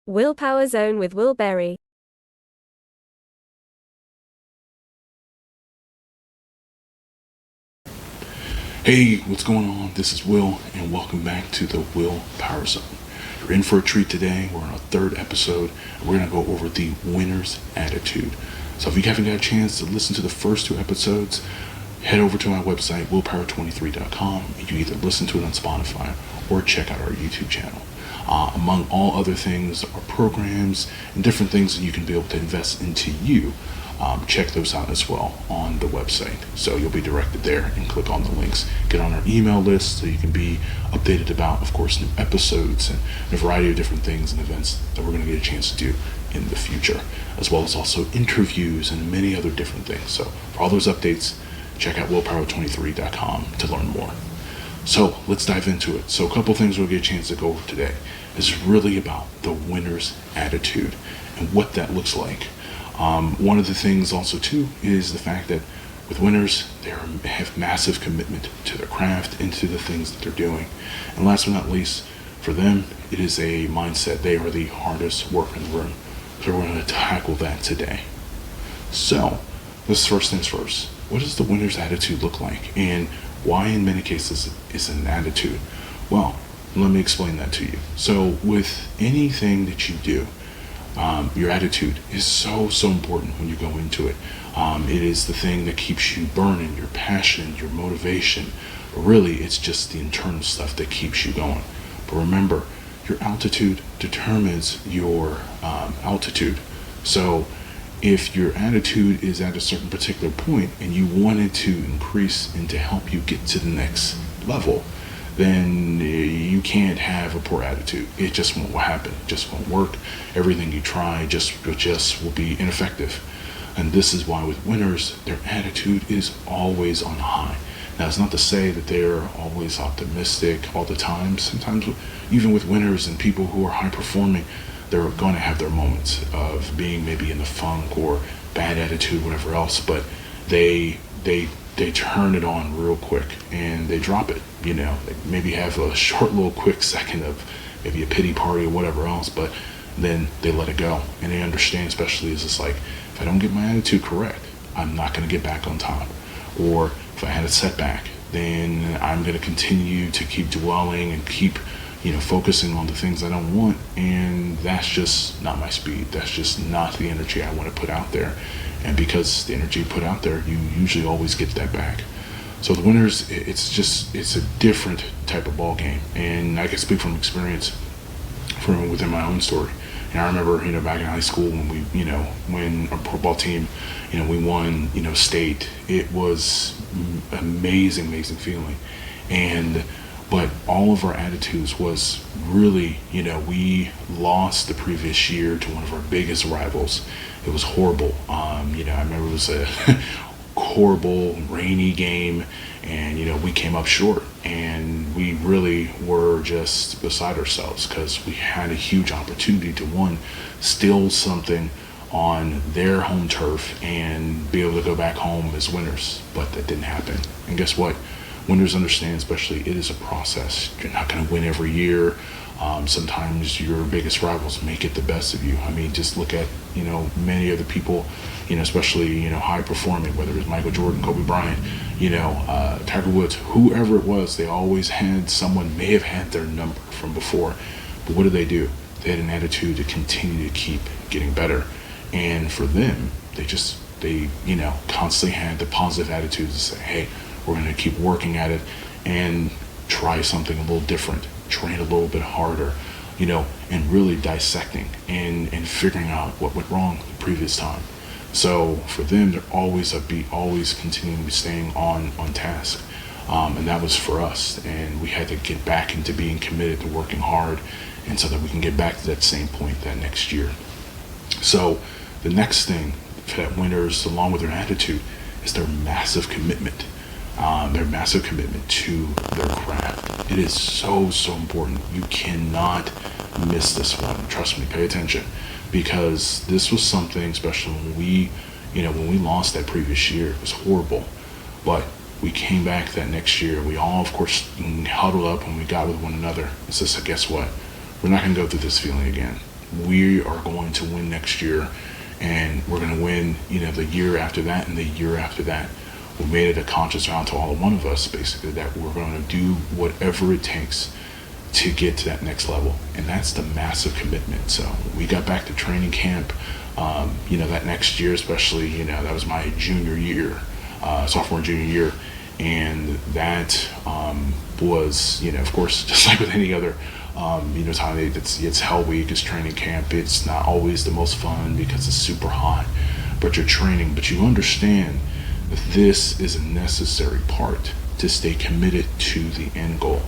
Willpower Zone with Will Berry. Hey, what's going on? This is Will, and welcome back to the Willpower Zone. You're in for a treat today. We're on our third episode, and we're going to go over the winner's attitude. So if you haven't got a chance to listen to the first two episodes, head over to my website, willpower23.com, and you either listen to it on Spotify or check out our YouTube channel. Among all other things, our programs and different things that you can be able to invest into you. Check those out as well on the website. So you'll be directed there and click on the links. Get on our email list so you can be updated about, of course, new episodes and a variety of different things and events that we're going to get a chance to do in the future, as well as also interviews and many other different things. So for all those updates, check out willpower23.com to learn more. So let's dive into it. So a couple things we'll get a chance to go over today is really about the winner's attitude and what that looks like. One of the things also too is the fact that with winners, they have massive commitment to their craft and to the things that they're doing. And last but not least, for them, it is a mindset. They are the hardest worker in the room. So we're going to tackle that today. So let's first things first. What does the winner's attitude look like? And why in many cases is an attitude? Well, let me explain that to you. So with anything that you do, your attitude is so important when you go into it. It is the thing that keeps you burning, your passion, your motivation. But really, it's just the internal stuff that keeps you going. But remember, your altitude determines your altitude. So if your attitude is at a certain particular point and you want it to increase and to help you get to the next level, then you can't have a poor attitude. It just won't happen. It just won't work. Everything you try just will be ineffective. And this is why with winners, their attitude is always on high. Now, it's not to say that they're always optimistic all the time. Sometimes, even with winners and people who are high performing, they're going to have their moments of being maybe in the funk or bad attitude, whatever else, but they turn it on real quick and they drop it. They maybe have a short little quick second of maybe a pity party or whatever else, but then they let it go. And they understand, especially, is it's like, if I don't get my attitude correct, I'm not going to get back on top. Or if I had a setback, then I'm going to continue to keep dwelling and keep focusing on the things I don't want, and that's just not my speed. That's just not the energy I want to put out there. And because the energy you put out there, you usually always get that back. So the winners, it's a different type of ball game. And I can speak from experience from within my own story. And I remember, back in high school when we, when our football team, we won, state. It was amazing feeling. But all of our attitudes was really, we lost the previous year to one of our biggest rivals. It was horrible. I remember it was a horrible, rainy game, and, we came up short. And we really were just beside ourselves because we had a huge opportunity to, one, steal something on their home turf and be able to go back home as winners. But that didn't happen. And guess what? Winners understand, especially, it is a process. You're not going to win every year. Sometimes your biggest rivals make it the best of you. I mean, just look at, many of the people, especially, high performing, whether it's Michael Jordan, Kobe Bryant, Tiger Woods, whoever it was, they always had someone may have had their number from before. But what did they do? They had an attitude to continue to keep getting better. And for them, they constantly had the positive attitude to say, hey, we're going to keep working at it and try something a little different, train a little bit harder, and really dissecting and figuring out what went wrong the previous time. So for them, they're always upbeat, always continuing to staying on task. And that was for us. And we had to get back into being committed to working hard, and so that we can get back to that same point that next year. So the next thing for that winners, along with their attitude, is their massive commitment. Their massive commitment to their craft. It is so important. You cannot miss this one. Trust me, pay attention, because this was something, especially when we lost that previous year, it was horrible. But we came back that next year. We all, of course, huddled up and we got with one another. It's just, guess what? We're not going to go through this feeling again. we are going to win next year, and we're going to win, the year after that and the year after that. We made it a conscious vow to all one of us, basically, that we're going to do whatever it takes to get to that next level. And that's the massive commitment. So we got back to training camp, that next year, especially, that was my junior year, sophomore, junior year. And that was, of course, just like with any other, time, it's hell week, it's training camp. It's not always the most fun because it's super hot, but you're training. But you understand that this is a necessary part to stay committed to the end goal.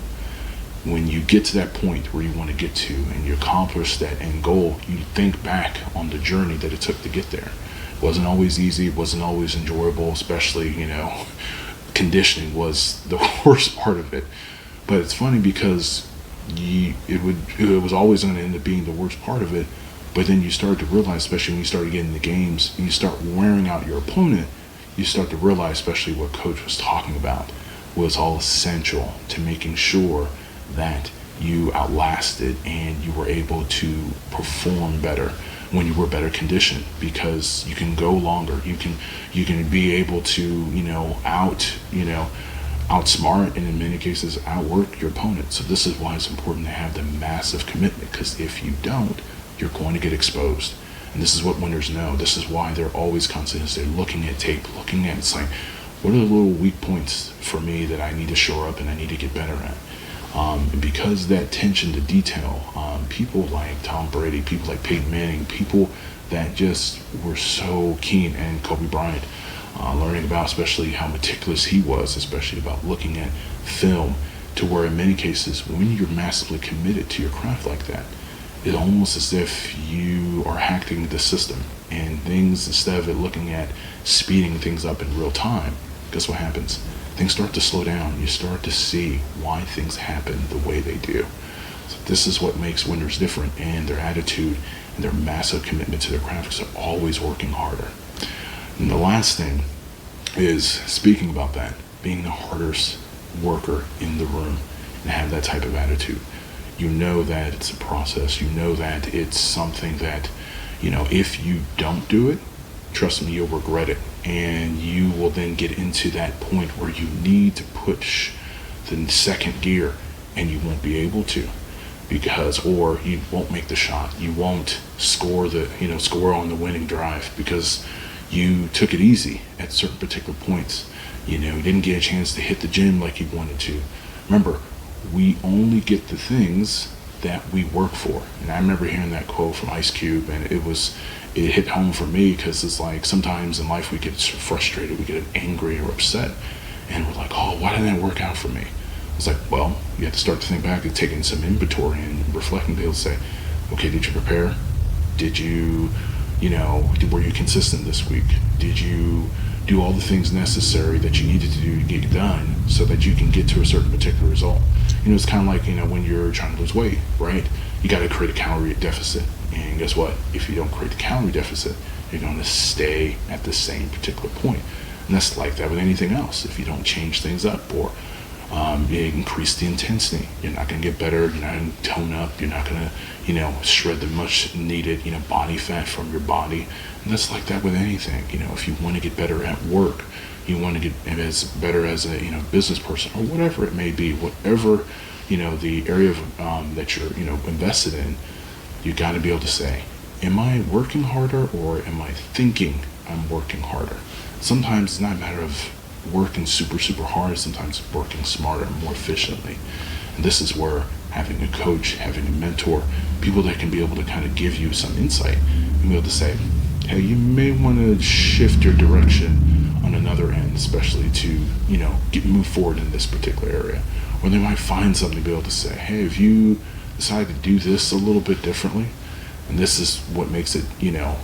When you get to that point where you want to get to and you accomplish that end goal, you think back on the journey that it took to get there. It wasn't always easy, it wasn't always enjoyable, especially, conditioning was the worst part of it. But it's funny because it was always going to end up being the worst part of it. But then you start to realize, especially when you start getting the games and you start wearing out your opponent, you start to realize, especially what Coach was talking about, was all essential to making sure that you outlasted and you were able to perform better when you were better conditioned, because you can go longer. You can be able to, outsmart and in many cases outwork your opponent. So this is why it's important to have the massive commitment, because if you don't, you're going to get exposed. And this is what winners know. This is why they're always constantly, they're looking at tape, it's like, what are the little weak points for me that I need to shore up and I need to get better at? And because that attention to detail, people like Tom Brady, people like Peyton Manning, people that just were so keen, and Kobe Bryant, learning about especially how meticulous he was, especially about looking at film, to where in many cases, when you're massively committed to your craft like that, it's almost as if you are hacking the system, and things, instead of it looking at speeding things up in real time, guess what happens? Things start to slow down. You start to see why things happen the way they do. So this is what makes winners different, and their attitude and their massive commitment to their craft, because they're always working harder. And the last thing is, speaking about that, being the hardest worker in the room and have that type of attitude. You know that it's a process. You know that it's something that, if you don't do it, trust me, you'll regret it. And you will then get into that point where you need to push the second gear and you won't be able to, or you won't make the shot. You won't score on the winning drive because you took it easy at certain particular points. You didn't get a chance to hit the gym like you wanted to. Remember, we only get the things that we work for. And I remember hearing that quote from Ice Cube, and it hit home for me, because it's like sometimes in life we get frustrated, we get angry or upset, and we're like, oh, why didn't that work out for me? It's like, well, you have to start to think back and taking some inventory and reflecting. They'll say, okay, did you prepare? Did you, were you consistent this week? Did you do all the things necessary that you needed to do to get done so that you can get to a certain particular result? It's kind of like, when you're trying to lose weight, right? You got to create a calorie deficit. And guess what? If you don't create the calorie deficit, you're going to stay at the same particular point. And that's like that with anything else. If you don't change things up or increase the intensity, you're not going to get better. You're not going to tone up. You're not going to, shred the much needed, body fat from your body. And that's like that with anything. If you want to get better at work, you want to get better as a, business person, or whatever it may be, whatever, the area of, that you're, invested in, you got to be able to say, am I working harder, or am I thinking I'm working harder? Sometimes it's not a matter of working super, super hard. Sometimes it's working smarter, more efficiently. And this is where having a coach, having a mentor, people that can be able to kind of give you some insight and be able to say, hey, you may want to shift your direction on another end, especially to, move forward in this particular area. Or they might find something to be able to say, hey, if you decide to do this a little bit differently, and this is what makes it,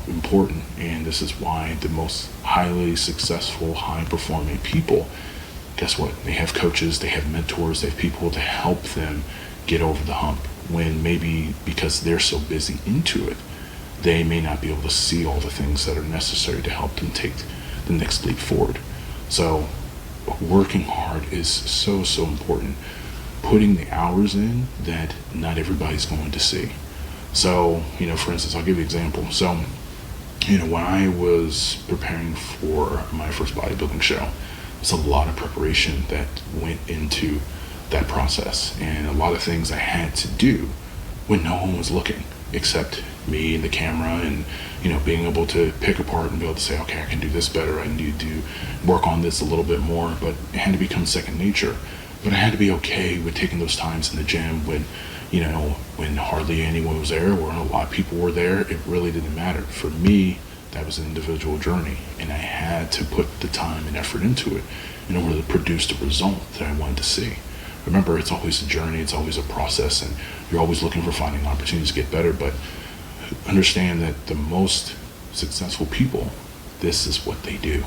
important, and this is why the most highly successful, high-performing people, guess what? They have coaches, they have mentors, they have people to help them get over the hump, when maybe because they're so busy into it, they may not be able to see all the things that are necessary to help them take the next leap forward. So working hard is so, so important. Putting the hours in that not everybody's going to see. So, for instance, I'll give you an example. So, when I was preparing for my first bodybuilding show, there's a lot of preparation that went into that process, and a lot of things I had to do when no one was looking except me and the camera, and being able to pick apart and be able to say, okay, I can do this better, I need to work on this a little bit more. But it had to become second nature. But I had to be okay with taking those times in the gym when hardly anyone was there, or a lot of people were there. It really didn't matter. For me, that was an individual journey, and I had to put the time and effort into it in order to produce the result that I wanted to see. Remember, it's always a journey, it's always a process, and you're always looking for finding opportunities to get better. But understand that the most successful people, this is what they do.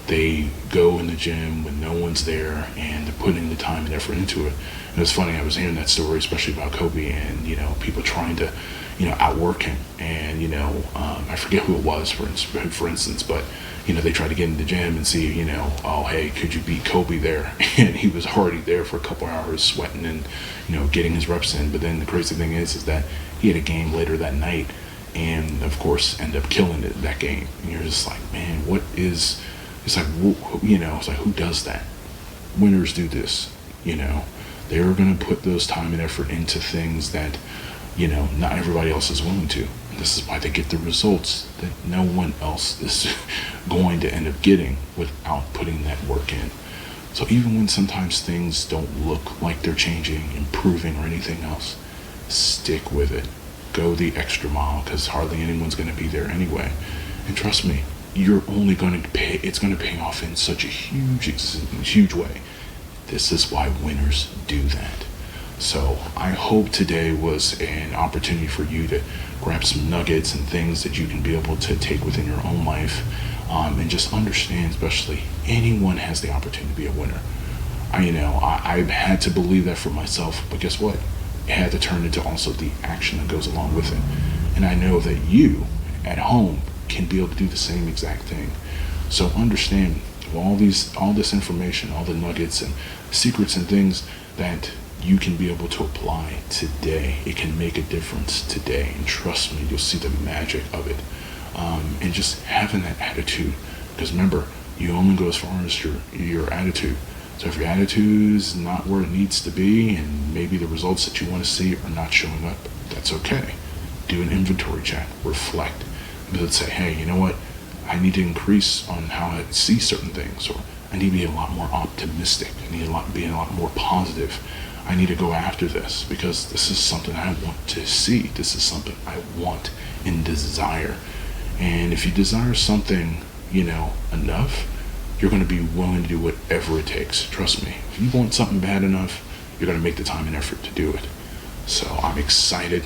They go in the gym when no one's there, and they're putting the time and effort into it. And it's funny, I was hearing that story, especially about Kobe, and people trying to outwork him. And I forget who it was, for instance, but they tried to get in the gym and see, oh, hey, could you beat Kobe there? And he was already there for a couple hours, sweating and getting his reps in. But then the crazy thing is that he had a game later that night, and of course ended up killing it that game. And you're just like, man, what is? It's like, it's like, who does that? Winners do this. They're going to put those time and effort into things that not everybody else is willing to. And this is why they get the results that no one else is going to end up getting without putting that work in. So even when sometimes things don't look like they're changing, improving, or anything else, stick with it. Go the extra mile, because hardly anyone's going to be there anyway. And trust me, you're only going to pay. It's going to pay off in such a huge way. This is why winners do that. So I hope today was an opportunity for you to grab some nuggets and things that you can be able to take within your own life, and just understand, especially, anyone has the opportunity to be a winner. I've had to believe that for myself, but guess what? It had to turn into also the action that goes along with it. And I know that you at home can be able to do the same exact thing. So understand all this information, all the nuggets and secrets and things that you can be able to apply today. It can make a difference today, and trust me, you'll see the magic of it. And just having that attitude, because remember, you only go as far as your attitude. So if your attitude is not where it needs to be, and maybe the results that you want to see are not showing up, that's okay. Do an inventory check, reflect. Let's say, hey, you know what? I need to increase on how I see certain things, or I need to be a lot more optimistic. I need to be a lot more positive. I need to go after this because this is something I want to see. This is something I want and desire. And if you desire something, enough, you're going to be willing to do whatever it takes. Trust me. If you want something bad enough, you're going to make the time and effort to do it. So I'm excited.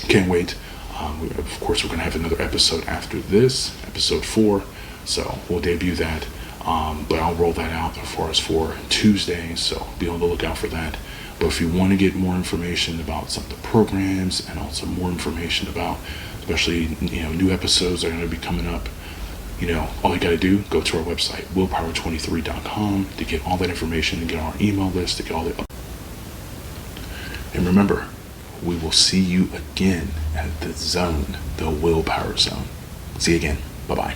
Can't wait. Of course, we're going to have another episode after this, episode 4. So we'll debut that. But I'll roll that out as far as for Tuesday. So be on the lookout for that. But if you want to get more information about some of the programs, and also more information about, especially, new episodes that are going to be coming up, all you got to do, go to our website, willpower23.com, to get all that information, to get our email list, to get all the. And remember, we will see you again at the zone, the willpower zone. See you again. Bye-bye.